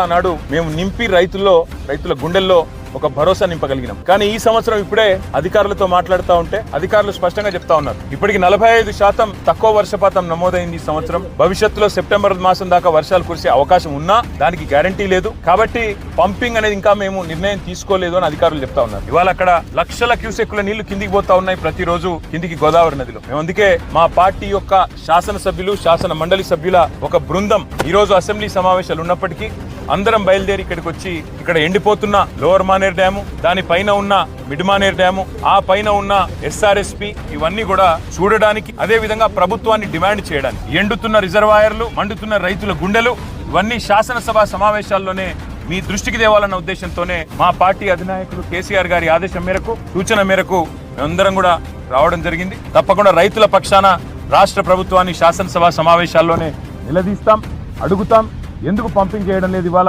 ఆనాడు మేము నింపి రైతుల గుండెల్లో ఒక భరోసా నింపగలిగినాం. కానీ ఈ సంవత్సరం ఇప్పుడే అధికారులతో మాట్లాడుతూ ఉంటే అధికారులు స్పష్టంగా చెప్తా ఉన్నారు, ఇప్పటికి 45% తక్కువ వర్షపాతం నమోదైంది ఈ సంవత్సరం. భవిష్యత్తులో సెప్టెంబర్ మాసం దాకా వర్షాలు కురిసే అవకాశం ఉన్నా దానికి గ్యారంటీ లేదు. కాబట్టి పంపింగ్ అనేది ఇంకా మేము నిర్ణయం తీసుకోలేదు అని అధికారులు చెప్తా ఉన్నారు. ఇవాళ అక్కడ లక్షల క్యూసెక్కుల నీళ్లు కిందికి పోతా ఉన్నాయి ప్రతిరోజు కిందికి గోదావరి నదిలో. మేము అందుకే మా పార్టీ యొక్క శాసనసభ్యులు, శాసన మండలి సభ్యుల ఒక బృందం ఈ రోజు అసెంబ్లీ సమావేశాలు ఉన్నప్పటికీ అందరం బయలుదేరి ఇక్కడికి వచ్చి ఇక్కడ ఎండిపోతున్న లోవర్ మానేర్ డ్యాము, దానిపైన ఉన్న మిడ్ మానేర్ డ్యాము, ఆ పైన ఉన్న SRSP ఇవన్నీ కూడా చూడడానికి, అదే విధంగా ప్రభుత్వాన్ని డిమాండ్ చేయడానికి, ఎండుతున్న రిజర్వాయర్లు, మండుతున్న రైతుల గుండెలు, ఇవన్నీ శాసనసభ సమావేశాల్లోనే మీ దృష్టికి తేవాలన్న ఉద్దేశంతోనే మా పార్టీ అధినాయకులు కేసీఆర్ గారి ఆదేశం మేరకు, సూచన మేరకు మేమందరం కూడా రావడం జరిగింది. తప్పకుండా రైతుల పక్షాన రాష్ట్ర ప్రభుత్వాన్ని శాసనసభ సమావేశాల్లోనే నిలదీస్తాం, అడుగుతాం. ఎందుకు పంపింగ్ చేయడం లేదు ఇవాళ